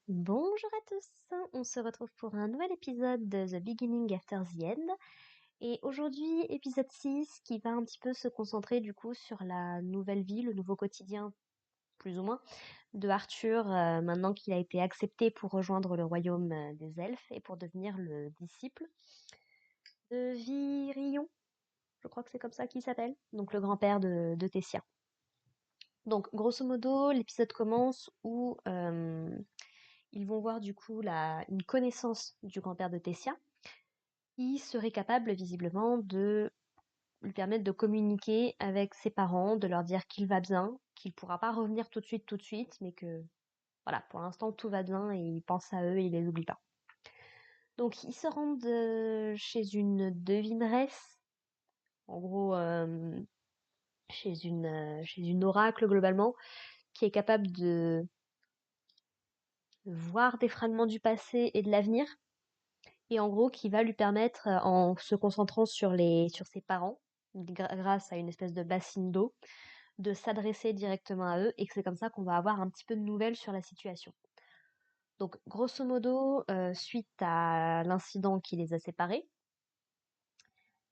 Bonjour à tous, on se retrouve pour un nouvel épisode de The Beginning After the End. Et aujourd'hui, épisode 6 qui va un petit peu se concentrer du coup sur la nouvelle vie, le nouveau quotidien, plus ou moins, de Arthur, maintenant qu'il a été accepté pour rejoindre le royaume des elfes et pour devenir le disciple de Virion, je crois que c'est comme ça qu'il s'appelle, donc le grand-père de Tessia. Donc grosso modo, l'épisode commence où ils vont voir du coup une connaissance du grand-père de Tessia qui serait capable visiblement de lui permettre de communiquer avec ses parents, de leur dire qu'il va bien, qu'il pourra pas revenir tout de suite, mais que voilà, pour l'instant tout va bien et il pense à eux et il les oublie pas. Donc ils se rendent chez une devineresse, en gros chez une oracle globalement, qui est capable de voir des fragments du passé et de l'avenir, et en gros qui va lui permettre, en se concentrant sur ses parents, grâce à une espèce de bassine d'eau, de s'adresser directement à eux et que c'est comme ça qu'on va avoir un petit peu de nouvelles sur la situation. Donc grosso modo, suite à l'incident qui les a séparés,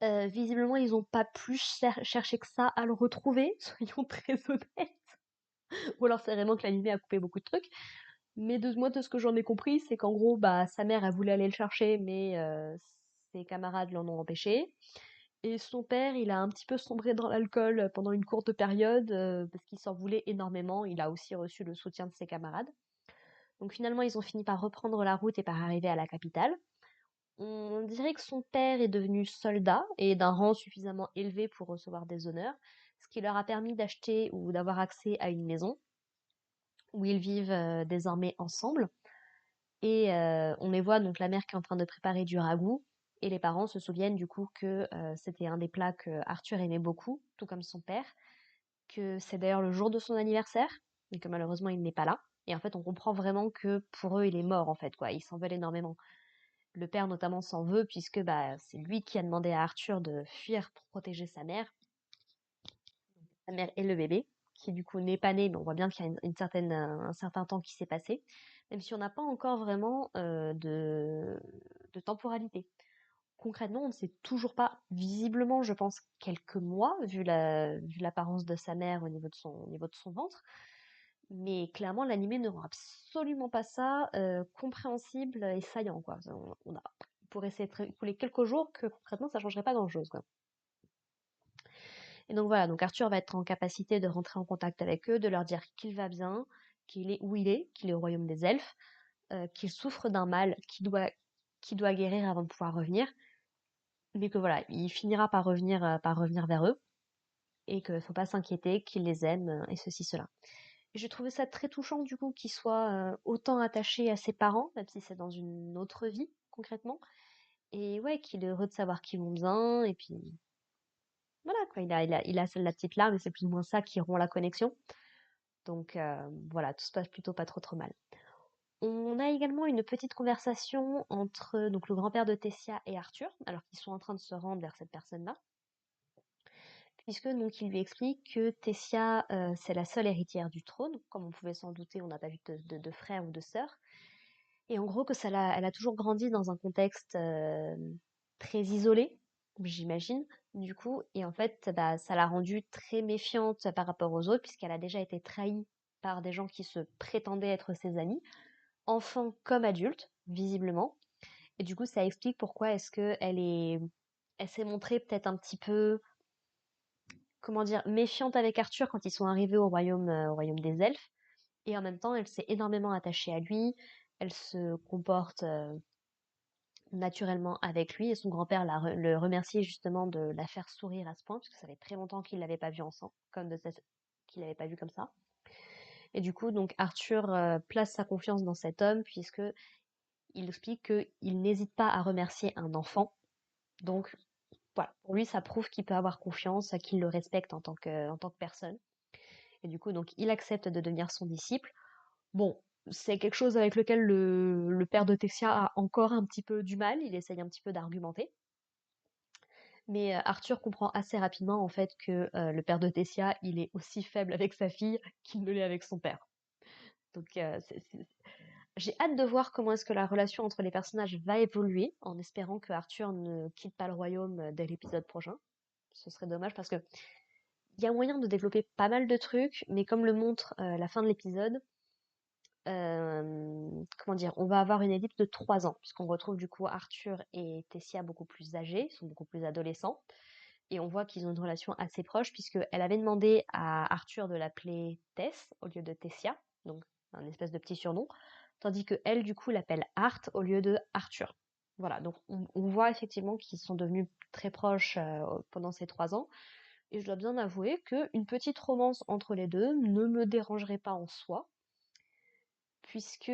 visiblement ils ont pas plus cherché que ça à le retrouver, soyons très honnêtes. Ou alors c'est vraiment que l'animé a coupé beaucoup de trucs. Mais de ce que j'en ai compris, c'est qu'en gros, bah, sa mère, elle voulait aller le chercher, mais ses camarades l'en ont empêché. Et son père, il a un petit peu sombré dans l'alcool pendant une courte période, parce qu'il s'en voulait énormément. Il a aussi reçu le soutien de ses camarades. Donc finalement, ils ont fini par reprendre la route et par arriver à la capitale. On dirait que son père est devenu soldat et d'un rang suffisamment élevé pour recevoir des honneurs, ce qui leur a permis d'acheter ou d'avoir accès à une maison où ils vivent désormais ensemble. Et on les voit, donc la mère qui est en train de préparer du ragoût, et les parents se souviennent du coup que c'était un des plats que Arthur aimait beaucoup, tout comme son père, que c'est d'ailleurs le jour de son anniversaire, et que malheureusement il n'est pas là. Et en fait, on comprend vraiment que pour eux, il est mort en fait, quoi. Ils s'en veulent énormément. Le père notamment s'en veut puisque bah, c'est lui qui a demandé à Arthur de fuir pour protéger sa mère et le bébé, qui du coup n'est pas né, mais on voit bien qu'il y a un certain temps qui s'est passé, même si on n'a pas encore vraiment de temporalité. Concrètement, on ne sait toujours pas, visiblement, je pense, quelques mois, vu l'apparence de sa mère au niveau de son ventre. Mais clairement, l'animé ne rend absolument pas ça compréhensible et saillant, quoi. On a, pour les quelques jours que concrètement, ça changerait pas grand-chose, quoi. Et donc voilà, donc Arthur va être en capacité de rentrer en contact avec eux, de leur dire qu'il va bien, qu'il est où il est, qu'il est au royaume des elfes, qu'il souffre d'un mal qui doit guérir avant de pouvoir revenir, mais que voilà, il finira par revenir vers eux, et qu'il faut pas s'inquiéter, qu'il les aime, et ceci, cela. Et j'ai trouvé ça très touchant du coup qu'il soit autant attaché à ses parents, même si c'est dans une autre vie, concrètement, et ouais, qu'il est heureux de savoir qu'ils vont bien, et puis voilà, quoi, il a la petite larme, et c'est plus ou moins ça qui rompt la connexion. Donc voilà, tout se passe plutôt pas trop mal. On a également une petite conversation entre donc le grand-père de Tessia et Arthur, alors qu'ils sont en train de se rendre vers cette personne-là, puisque donc il lui explique que Tessia c'est la seule héritière du trône, comme on pouvait s'en douter, on n'a pas vu de frère ou de sœur, et en gros que elle a toujours grandi dans un contexte très isolé, j'imagine, du coup, et en fait bah, ça l'a rendue très méfiante par rapport aux autres, puisqu'elle a déjà été trahie par des gens qui se prétendaient être ses amis, enfant comme adulte, visiblement. Et du coup, ça explique pourquoi est-ce que elle s'est montrée peut-être un petit peu, comment dire, méfiante avec Arthur quand ils sont arrivés au royaume des elfes. Et en même temps, elle s'est énormément attachée à lui. Elle se comporte naturellement avec lui. Et son grand-père le remerciait justement de la faire sourire à ce point, parce que ça fait très longtemps qu'il l'avait pas vu ensemble, qu'il l'avait pas vu comme ça. Et du coup, donc Arthur place sa confiance dans cet homme, puisque il explique qu'il n'hésite pas à remercier un enfant. Donc voilà, pour lui, ça prouve qu'il peut avoir confiance, qu'il le respecte en tant que personne. Et du coup, donc, il accepte de devenir son disciple. Bon, c'est quelque chose avec lequel le père de Tessia a encore un petit peu du mal. Il essaye un petit peu d'argumenter. Mais Arthur comprend assez rapidement, en fait, que le père de Tessia, il est aussi faible avec sa fille qu'il ne l'est avec son père. Donc, J'ai hâte de voir comment est-ce que la relation entre les personnages va évoluer, en espérant que Arthur ne quitte pas le royaume dès l'épisode prochain. Ce serait dommage parce que il y a moyen de développer pas mal de trucs, mais comme le montre la fin de l'épisode, comment dire, on va avoir une ellipse de 3 ans, puisqu'on retrouve du coup Arthur et Tessia beaucoup plus âgés, ils sont beaucoup plus adolescents, et on voit qu'ils ont une relation assez proche, puisqu'elle avait demandé à Arthur de l'appeler Tess au lieu de Tessia, donc un espèce de petit surnom, tandis que elle, du coup, l'appelle Art au lieu de Arthur. Voilà, donc on voit effectivement qu'ils sont devenus très proches pendant ces 3 ans, et je dois bien avouer qu'une petite romance entre les deux ne me dérangerait pas en soi, puisque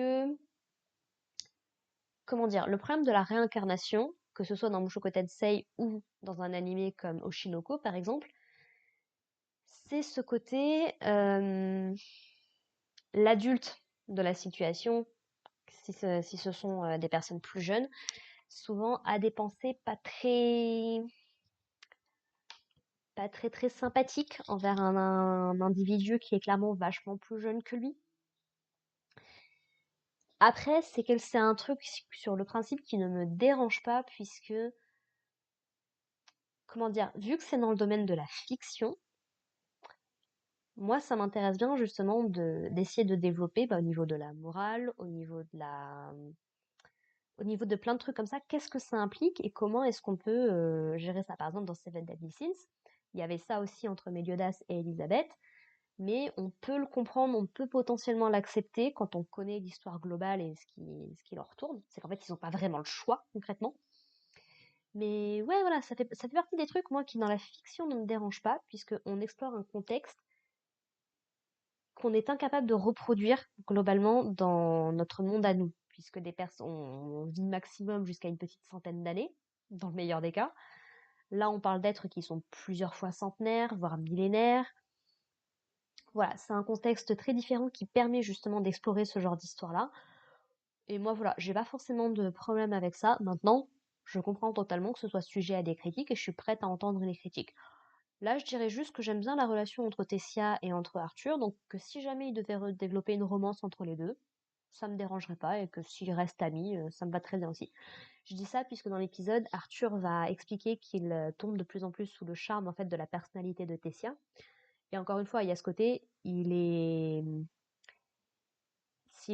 comment dire, le problème de la réincarnation, que ce soit dans Mushoku Tensei ou dans un animé comme Oshinoko par exemple, c'est ce côté l'adulte de la situation, si ce sont des personnes plus jeunes, souvent a des pensées pas très sympathiques envers un individu qui est clairement vachement plus jeune que lui. Après, c'est un truc sur le principe qui ne me dérange pas puisque, comment dire, vu que c'est dans le domaine de la fiction, moi ça m'intéresse bien justement d'essayer de développer au niveau de la morale, au niveau de plein de trucs comme ça, qu'est-ce que ça implique et comment est-ce qu'on peut gérer ça. Par exemple, dans Seven Deadly Sins, il y avait ça aussi entre Meliodas et Elisabeth, mais on peut le comprendre, on peut potentiellement l'accepter quand on connaît l'histoire globale et ce qui leur tourne. C'est qu'en fait, ils n'ont pas vraiment le choix, concrètement. Mais ouais, voilà, ça fait partie des trucs, moi, qui dans la fiction ne me dérangent pas, puisqu'on explore un contexte qu'on est incapable de reproduire globalement dans notre monde à nous, puisque des personnes, on vit maximum jusqu'à une petite centaine d'années, dans le meilleur des cas. Là, on parle d'êtres qui sont plusieurs fois centenaires, voire millénaires. Voilà, c'est un contexte très différent qui permet justement d'explorer ce genre d'histoire-là. Et moi, voilà, j'ai pas forcément de problème avec ça. Maintenant, je comprends totalement que ce soit sujet à des critiques et je suis prête à entendre les critiques. Là, je dirais juste que j'aime bien la relation entre Tessia et entre Arthur, donc que si jamais il devait développer une romance entre les deux, ça me dérangerait pas, et que s'ils restent amis, ça me va très bien aussi. Je dis ça puisque dans l'épisode, Arthur va expliquer qu'il tombe de plus en plus sous le charme en fait de la personnalité de Tessia. Et encore une fois, il y a ce côté, s'il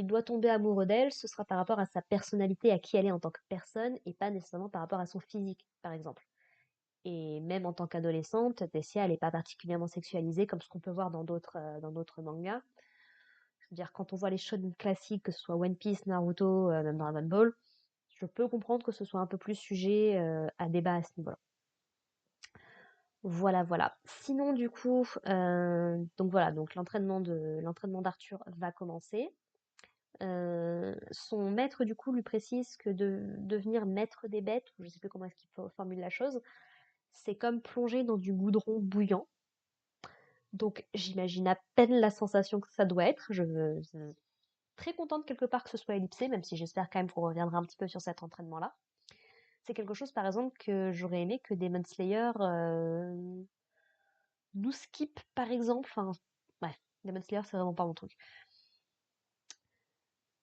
doit tomber amoureux d'elle, ce sera par rapport à sa personnalité, à qui elle est en tant que personne, et pas nécessairement par rapport à son physique, par exemple. Et même en tant qu'adolescente, Tessia, elle est pas particulièrement sexualisée comme ce qu'on peut voir dans d'autres mangas. Je veux dire, quand on voit les shonen classiques, que ce soit One Piece, Naruto, même Dragon Ball, je peux comprendre que ce soit un peu plus sujet à débat à ce niveau-là. Voilà, voilà. Sinon, du coup, donc voilà, donc l'entraînement d'Arthur va commencer. Son maître, du coup, lui précise que de devenir maître des bêtes, ou je sais plus comment est-ce qu'il formule la chose, c'est comme plonger dans du goudron bouillant. Donc j'imagine à peine la sensation que ça doit être. Je suis très contente quelque part que ce soit ellipsé, même si j'espère quand même qu'on reviendra un petit peu sur cet entraînement-là. C'est quelque chose, par exemple, que j'aurais aimé que Demon Slayer nous skip, par exemple. Enfin, bref, Demon Slayer, c'est vraiment pas mon truc.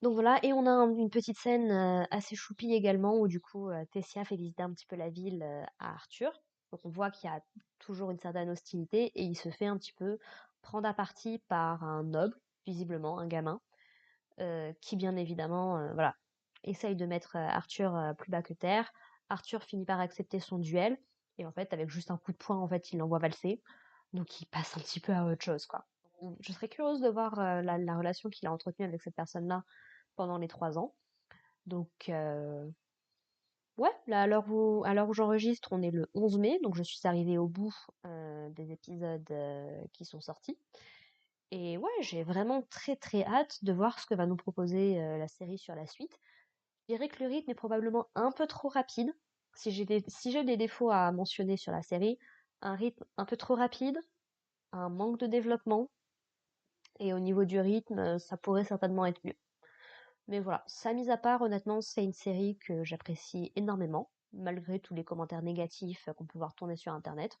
Donc voilà, et on a une petite scène assez choupie également, où du coup, Tessia fait visiter un petit peu la ville à Arthur. Donc on voit qu'il y a toujours une certaine hostilité, et il se fait un petit peu prendre à partie par un noble, visiblement, un gamin, qui bien évidemment, voilà, essaye de mettre Arthur plus bas que terre. Arthur finit par accepter son duel, et en fait, avec juste un coup de poing, en fait, il l'envoie valser. Donc il passe un petit peu à autre chose, quoi. Je serais curieuse de voir la relation qu'il a entretenue avec cette personne-là pendant les 3 ans. Donc, ouais, là, à l'heure où j'enregistre, on est le 11 mai, donc je suis arrivée au bout des épisodes qui sont sortis. Et ouais, j'ai vraiment très très hâte de voir ce que va nous proposer la série sur la suite. Je dirais que le rythme est probablement un peu trop rapide. Si j'ai des défauts à mentionner sur la série, un rythme un peu trop rapide, un manque de développement, et au niveau du rythme, ça pourrait certainement être mieux. Mais voilà, ça mis à part, honnêtement, c'est une série que j'apprécie énormément, malgré tous les commentaires négatifs qu'on peut voir tourner sur internet.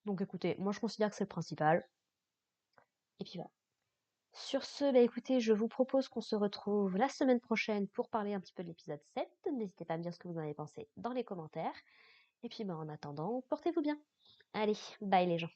Donc écoutez, moi je considère que c'est le principal. Et puis voilà. Sur ce, bah écoutez, je vous propose qu'on se retrouve la semaine prochaine pour parler un petit peu de l'épisode 7. N'hésitez pas à me dire ce que vous en avez pensé dans les commentaires. Et puis bah, en attendant, portez-vous bien. Allez, bye les gens.